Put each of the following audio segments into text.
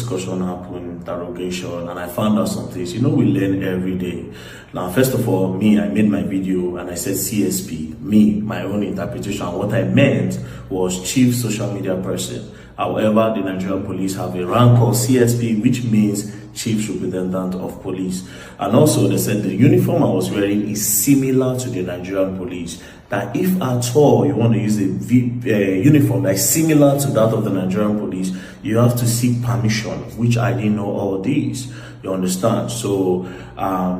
discussion happened, interrogation, and I found out some things. You know, we learn every day. Now, first of all, I made my video and I said CSP, my own interpretation. What I meant was Chief Social Media Person. However, the Nigerian police have a rank called CSP, which means Chief Superintendent of Police. And also, they said the uniform I was wearing is similar to the Nigerian police. That if at all you want to use a uniform that is similar to that of the Nigerian police, you have to seek permission, which I didn't know all these. You understand? So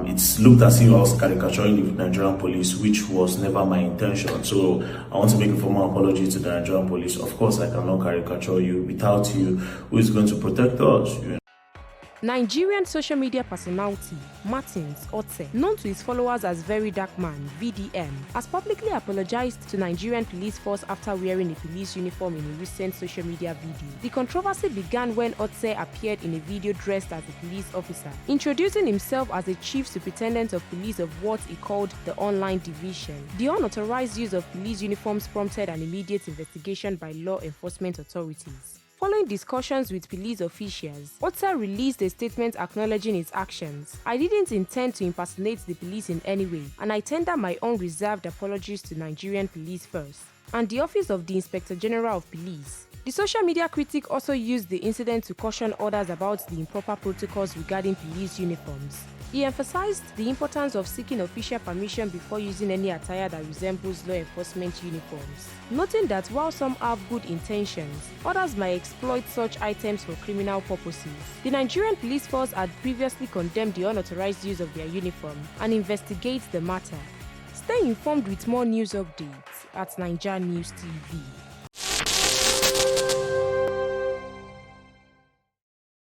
it's looked as if I was caricaturing the Nigerian police, which was never my intention. So I want to make a formal apology to the Nigerian police. Of course, I cannot caricature you. Without you, who is going to protect us? Nigerian social media personality Martins Otse, known to his followers as VeryDarkMan (VDM), has publicly apologized to Nigerian police force after wearing a police uniform in a recent social media video. The controversy began when Otse appeared in a video dressed as a police officer, introducing himself as a chief superintendent of police of what he called the online division. The unauthorized use of police uniforms prompted an immediate investigation by law enforcement authorities. Following discussions with police officials, Otse released a statement acknowledging his actions. "I didn't intend to impersonate the police in any way, and I tender my unreserved apologies to Nigerian police first and the Office of the Inspector General of Police." The social media critic also used the incident to caution others about the improper protocols regarding police uniforms. He emphasized the importance of seeking official permission before using any attire that resembles law enforcement uniforms, noting that while some have good intentions, others might exploit such items for criminal purposes. The Nigerian police force had previously condemned the unauthorized use of their uniform and investigates the matter. Stay informed with more news updates at NaijaNews TV.